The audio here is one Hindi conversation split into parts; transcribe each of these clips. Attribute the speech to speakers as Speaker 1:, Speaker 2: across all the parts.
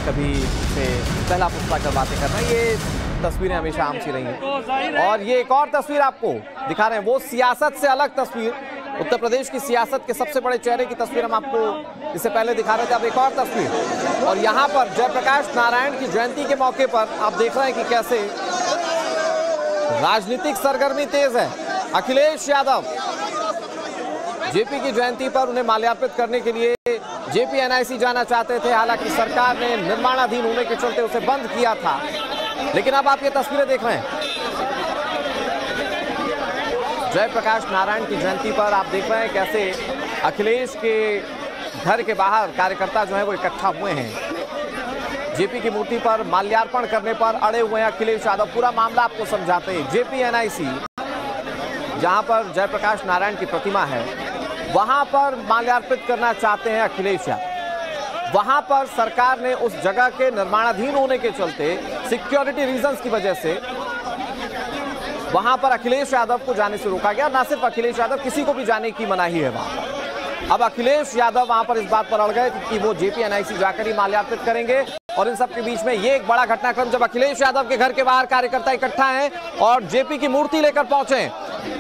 Speaker 1: कभी से पहला पुष्पा कर बातें कर रहे हैं। ये तस्वीरें हमेशा आम सी रही हैं। और ये एक और तस्वीर आपको दिखा रहे हैं, वो सियासत से अलग तस्वीर, उत्तर प्रदेश की सियासत के सबसे बड़े चेहरे की तस्वीर हम आपको इससे पहले दिखा रहे थे। अब एक और तस्वीर, और यहाँ पर जयप्रकाश नारायण की जयंती के मौके पर आप देख रहे हैं कि कैसे राजनीतिक सरगर्मी तेज है। अखिलेश यादव जेपी की जयंती पर उन्हें माल्यार्पित करने के लिए जेपी एनआईसी जाना चाहते थे, हालांकि सरकार ने निर्माणाधीन होने के चलते उसे बंद किया था। लेकिन अब आप ये तस्वीरें देख रहे हैं, जयप्रकाश नारायण की जयंती पर आप देख रहे हैं कैसे अखिलेश के घर के बाहर कार्यकर्ता जो है वो इकट्ठा हुए हैं। जेपी की मूर्ति पर माल्यार्पण करने पर अड़े हुए हैं अखिलेश यादव। पूरा मामला आपको समझाते हैं। जेपी एनआईसी जहां पर जयप्रकाश नारायण की प्रतिमा है, वहां पर माल्यार्पित करना चाहते हैं अखिलेश यादव। वहां पर सरकार ने उस जगह के निर्माणाधीन होने के चलते सिक्योरिटी रीजंस की वजह से वहां पर अखिलेश यादव को जाने से रोका गया। ना सिर्फ अखिलेश यादव, किसी को भी जाने की मनाही है वहां। अब अखिलेश यादव वहां पर इस बात पर अड़ गए कि वो जेपी एनआईसी जाकर ही माल्यार्पित करेंगे। और इन सब के बीच में ये एक बड़ा घटनाक्रम, जब अखिलेश यादव के घर के बाहर कार्यकर्ता इकट्ठा हैं और जेपी की मूर्ति लेकर पहुंचे।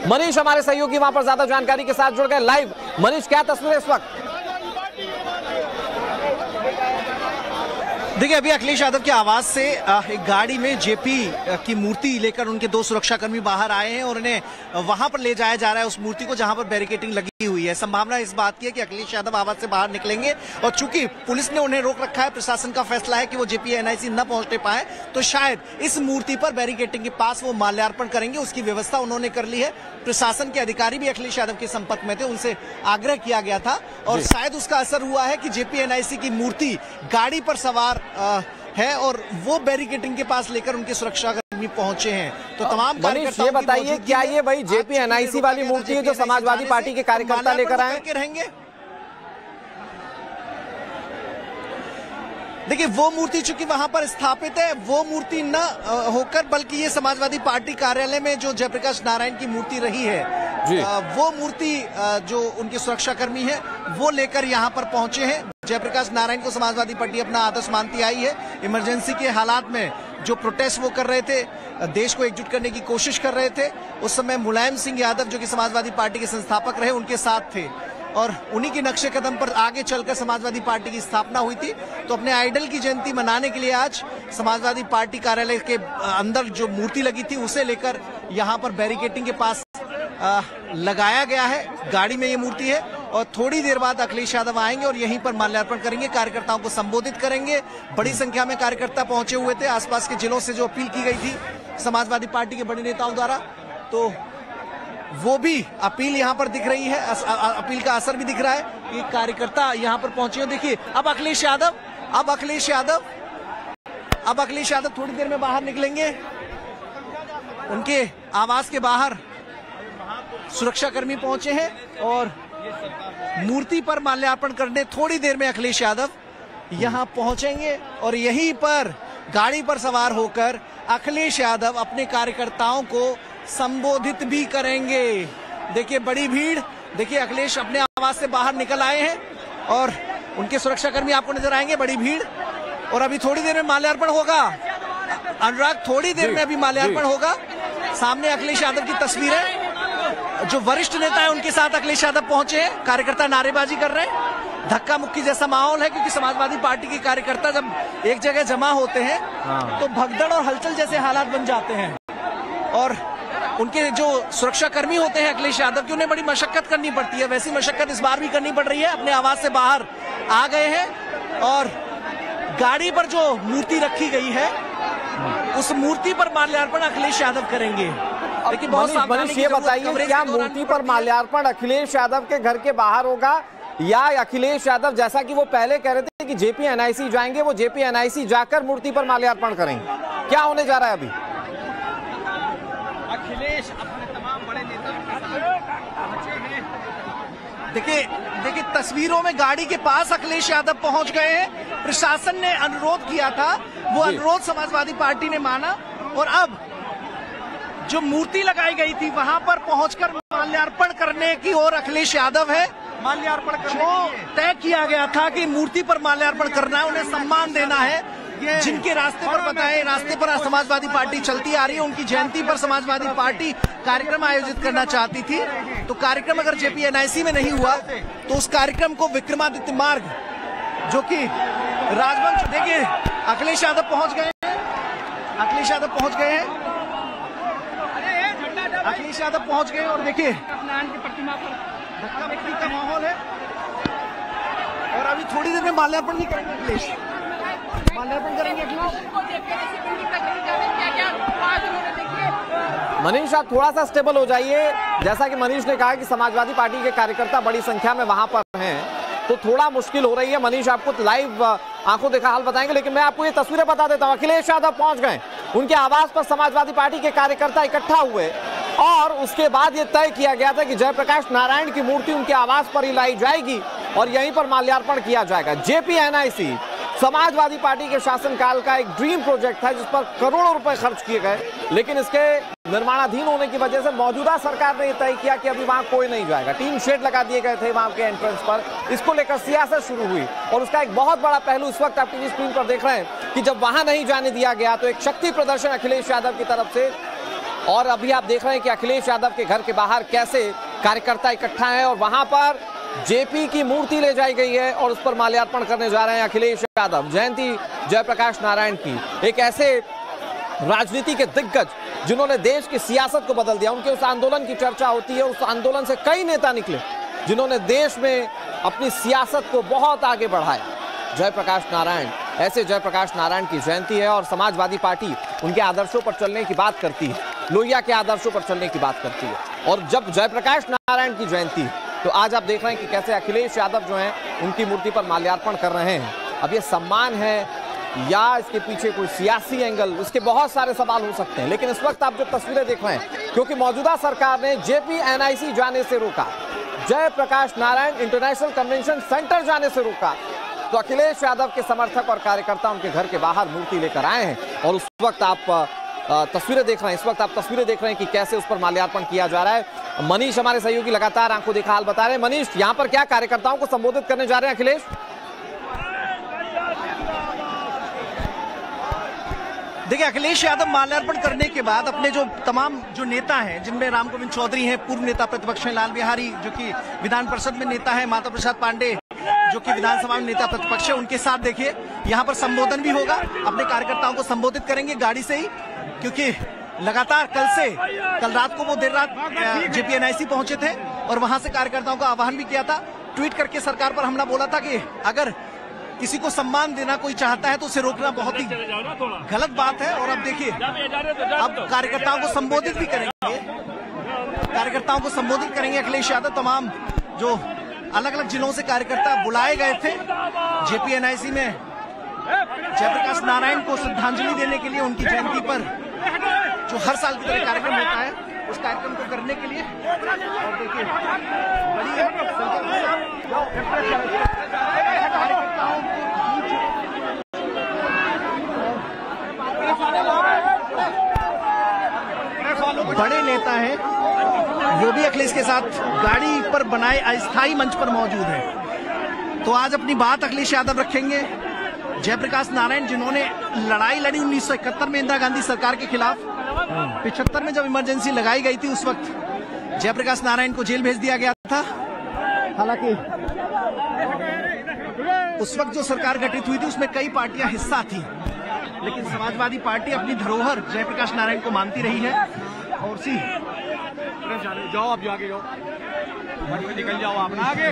Speaker 1: मनीष हमारे सहयोगी वहां पर ज्यादा जानकारी के साथ जुड़ गए लाइव। मनीष, क्या तस्वीर है इस वक्त?
Speaker 2: देखिए, अभी अखिलेश यादव के आवास से एक गाड़ी में जेपी की मूर्ति लेकर उनके 2 सुरक्षाकर्मी बाहर आए हैं और उन्हें वहां पर ले जाया जा रहा है, उस मूर्ति को जहां पर बैरिकेडिंग लगी हुई है। संभावना इस बात की है कि अखिलेश यादव आवास से बाहर निकलेंगे, और चूंकि पुलिस ने उन्हें रोक रखा है, प्रशासन का फैसला है कि वो जेपी एनआईसी न पहुंचने पाए, तो शायद इस मूर्ति पर बैरिकेडिंग के पास वो माल्यार्पण करेंगे। उसकी व्यवस्था उन्होंने कर ली है। प्रशासन के अधिकारी भी अखिलेश यादव के संपर्क में थे, उनसे आग्रह किया गया था और शायद उसका असर हुआ है कि जेपी एनआईसी की मूर्ति गाड़ी पर सवार है और वो बैरिकेडिंग के पास लेकर उनके सुरक्षाकर्मी पहुंचे हैं। तो तमाम
Speaker 1: कार्यकर्ताओं, ये बताइए, क्या ये वही जेपी एनआईसी वाली मूर्ति है जो समाजवादी पार्टी के कार्यकर्ता लेकर आए रहेंगे?
Speaker 2: देखिए, वो मूर्ति चूंकि वहां पर स्थापित है, वो मूर्ति न होकर बल्कि ये समाजवादी पार्टी कार्यालय में जो जयप्रकाश नारायण की मूर्ति रही है, वो मूर्ति जो उनके सुरक्षाकर्मी है वो लेकर यहाँ पर पहुंचे हैं। जयप्रकाश नारायण को समाजवादी पार्टी अपना आदर्श मानती आई है। इमरजेंसी के हालात में जो प्रोटेस्ट वो कर रहे थे, देश को एकजुट करने की कोशिश कर रहे थे, उस समय मुलायम सिंह यादव जो कि समाजवादी पार्टी के संस्थापक रहे, उनके साथ थे और उन्हीं के नक्शे कदम पर आगे चलकर समाजवादी पार्टी की स्थापना हुई थी। तो अपने आइडल की जयंती मनाने के लिए आज समाजवादी पार्टी कार्यालय के अंदर जो मूर्ति लगी थी उसे लेकर यहाँ पर बैरिकेडिंग के पास लगाया गया है। गाड़ी में ये मूर्ति है और थोड़ी देर बाद अखिलेश यादव आएंगे और यहीं पर माल्यार्पण करेंगे, कार्यकर्ताओं को संबोधित करेंगे। बड़ी संख्या में कार्यकर्ता पहुंचे हुए थे। आसपास के जिलों से जो अपील की गई थी समाजवादी पार्टी के बड़े नेताओं द्वारा, तो वो भी अपील यहाँ पर दिख रही है। अपील का असर भी दिख रहा है कि कार्यकर्ता यहाँ पर पहुंचे हैं। देखिए, अब अखिलेश यादव थोड़ी देर में बाहर निकलेंगे। उनके आवास के बाहर सुरक्षाकर्मी पहुंचे हैं और मूर्ति पर माल्यार्पण करने थोड़ी देर में अखिलेश यादव यहां पहुंचेंगे और यहीं पर गाड़ी पर सवार होकर अखिलेश यादव अपने कार्यकर्ताओं को संबोधित भी करेंगे। देखिए, बड़ी भीड़। देखिए, अखिलेश अपने आवास से बाहर निकल आए हैं और उनके सुरक्षाकर्मी आपको नजर आएंगे। बड़ी भीड़। और अभी थोड़ी देर में माल्यार्पण होगा। अनुराग, थोड़ी देर में अभी माल्यार्पण होगा। सामने अखिलेश यादव की तस्वीर है। जो वरिष्ठ नेता है उनके साथ अखिलेश यादव पहुंचे हैं। कार्यकर्ता नारेबाजी कर रहे हैं। धक्का मुक्की जैसा माहौल है, क्योंकि समाजवादी पार्टी के कार्यकर्ता जब एक जगह जमा होते हैं तो भगदड़ और हलचल जैसे हालात बन जाते हैं। और उनके जो सुरक्षाकर्मी होते हैं अखिलेश यादव की, उन्हें बड़ी मशक्कत करनी पड़ती है। वैसी मशक्कत इस बार भी करनी पड़ रही है। अपने आवास से बाहर आ गए हैं और गाड़ी पर जो मूर्ति रखी गई है उस मूर्ति पर माल्यार्पण अखिलेश यादव करेंगे।
Speaker 1: लेकिन मनीष, ये बताइए, क्या मूर्ति पर माल्यार्पण अखिलेश यादव के घर के बाहर होगा, या अखिलेश यादव जैसा कि वो पहले कह रहे थे कि जेपी एनआईसी जाएंगे, वो जेपी एनआईसी जाकर मूर्ति पर माल्यार्पण करेंगे? क्या होने जा रहा है अभी?
Speaker 2: अखिलेश अपने तमाम बड़े नेताओं के साथ पहुंचे हैं। देखिए, तस्वीरों में गाड़ी के पास अखिलेश यादव पहुंच गए हैं। प्रशासन ने अनुरोध किया था, वो अनुरोध समाजवादी पार्टी ने माना और अब जो मूर्ति लगाई गई थी वहां पर पहुंचकर माल्यार्पण करने की ओर अखिलेश यादव है। माल्यार्पण जो तय किया गया था कि मूर्ति पर माल्यार्पण करना है, उन्हें सम्मान देना है, जिनके रास्ते पर बताए, रास्ते पर समाजवादी पार्टी चलती आ रही है, उनकी जयंती पर समाजवादी पार्टी कार्यक्रम आयोजित करना चाहती थी। तो कार्यक्रम अगर जेपी एनआईसी में नहीं हुआ तो उस कार्यक्रम को विक्रमादित्य मार्ग, जो कि राजवंश, देखिए अखिलेश यादव पहुंच गए हैं, अखिलेश यादव पहुंच गए हैं, अखिलेश यादव पहुंच गए और देखिए धक्का मुक्की का माहौल है। और अभी थोड़ी देर में माल्यार्पण भी करेंगे अखिलेश, माल्यार्पण करेंगे अखिलेश।
Speaker 1: मनीष, आप थोड़ा सा स्टेबल हो जाइए। जैसा कि मनीष ने कहा कि समाजवादी पार्टी के कार्यकर्ता बड़ी संख्या में वहां पर हैं, तो थोड़ा मुश्किल हो रही है। मनीष आपको लाइव आंखों देखा हाल बताएंगे, लेकिन मैं आपको ये तस्वीरें बता देता हूं। अखिलेश यादव पहुंच गए, उनके आवास पर समाजवादी पार्टी के कार्यकर्ता इकट्ठा हुए और उसके बाद ये तय किया गया था कि जयप्रकाश नारायण की मूर्ति उनके आवास पर ही लाई जाएगी और यहीं पर माल्यार्पण किया जाएगा। जेपी एनआईसी समाजवादी पार्टी के शासनकाल का एक ड्रीम प्रोजेक्ट था, जिस पर करोड़ों रुपए खर्च किए गए, लेकिन इसके निर्माणाधीन होने की वजह से मौजूदा सरकार ने यह तय किया कि अभी वहां कोई नहीं जाएगा। टीन शेड लगा दिए गए थे वहां के एंट्रेंस पर। इसको लेकर सियासत शुरू हुई और उसका एक बहुत बड़ा पहलू इस वक्त आप टीवी स्क्रीन पर देख रहे हैं कि जब वहां नहीं जाने दिया गया तो एक शक्ति प्रदर्शन अखिलेश यादव की तरफ से, और अभी आप देख रहे हैं कि अखिलेश यादव के घर के बाहर कैसे कार्यकर्ता इकट्ठा है और वहां पर जेपी की मूर्ति ले जाई गई है और उस पर माल्यार्पण करने जा रहे हैं अखिलेश यादव। जयंती जयप्रकाश नारायण की, एक ऐसे राजनीति के दिग्गज जिन्होंने देश की सियासत को बदल दिया। उनके उस आंदोलन की चर्चा होती है, उस आंदोलन से कई नेता निकले जिन्होंने देश में अपनी सियासत को बहुत आगे बढ़ाया। जयप्रकाश नारायण, ऐसे जयप्रकाश नारायण की जयंती है और समाजवादी पार्टी उनके आदर्शों पर चलने की बात करती है, लोहिया के आदर्शों पर चलने की बात करती है। और जब जयप्रकाश नारायण की जयंती है तो आज आप देख रहे हैं कि कैसे अखिलेश यादव जो हैं उनकी मूर्ति पर माल्यार्पण कर रहे हैं। अब ये सम्मान है या इसके पीछे कोई सियासी एंगल, उसके बहुत सारे सवाल हो सकते हैं, लेकिन इस वक्त आप जो तस्वीरें देख रहे हैं, क्योंकि मौजूदा सरकार ने जेपी एनआईसी जाने से रोका, Jayaprakash Narayan international convention centre जाने से रोका, तो अखिलेश यादव के समर्थक और कार्यकर्ता उनके घर के बाहर मूर्ति लेकर आए हैं और उस वक्त आप तस्वीरें देख रहे हैं, इस वक्त आप तस्वीरें देख रहे हैं कि कैसे उस पर माल्यार्पण किया जा रहा है। मनीष हमारे सहयोगी लगातार आंखों देखा हाल बता रहे हैं। मनीष, यहाँ पर क्या कार्यकर्ताओं को संबोधित करने जा रहे हैं अखिलेश?
Speaker 2: देखिए, अखिलेश यादव माल्यार्पण करने के बाद अपने जो तमाम जो नेता हैं, जिनमें राम गोविंद चौधरी हैं, पूर्व नेता प्रतिपक्ष हैं, लाल बिहारी जो कि विधान परिषद में नेता है, माता प्रसाद पांडे जो कि विधानसभा में नेता प्रतिपक्ष है, उनके साथ देखिए यहाँ पर संबोधन भी होगा। अपने कार्यकर्ताओं को संबोधित करेंगे गाड़ी से ही, क्योंकि लगातार कल रात को वो देर रात जेपी एनआईसी पहुंचे थे और वहां से कार्यकर्ताओं का आह्वान भी किया था। ट्वीट करके सरकार पर हमला बोला था कि अगर किसी को सम्मान देना कोई चाहता है तो उसे रोकना बहुत ही गलत बात है। और अब देखिए, अब कार्यकर्ताओं को संबोधित भी करेंगे, कार्यकर्ताओं को संबोधित करेंगे अखिलेश यादव। तमाम जो अलग अलग जिलों से कार्यकर्ता बुलाए गए थे जेपी एनआईसी में जयप्रकाश नारायण को श्रद्धांजलि देने के लिए, उनकी जयंती पर जो हर साल की तरह कार्यक्रम होता है, उस कार्यक्रम को करने के लिए। और देखिए, बड़े नेता हैं, वो भी अखिलेश के साथ गाड़ी पर बनाए अस्थायी मंच पर मौजूद हैं। तो आज अपनी बात अखिलेश यादव रखेंगे। जयप्रकाश नारायण, जिन्होंने लड़ाई लड़ी 1971 में इंदिरा गांधी सरकार के खिलाफ, 75 में जब इमरजेंसी लगाई गई थी उस वक्त जयप्रकाश नारायण को जेल भेज दिया गया था। हालांकि उस वक्त जो सरकार गठित हुई थी उसमें कई पार्टियां हिस्सा थी, लेकिन समाजवादी पार्टी अपनी धरोहर जयप्रकाश नारायण को मानती रही है। और सी
Speaker 3: जाओ, आप आगे जाओ, निकल जाओ आप आगे।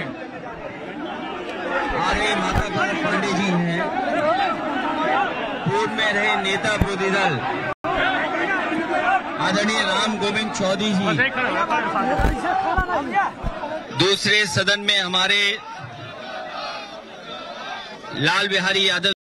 Speaker 4: आगे माता पांडे जी हैं, पूर्व में रहे नेता विरोधी दल आदरणीय राम गोविंद चौधरी जी, दूसरे सदन में हमारे लाल बिहारी यादव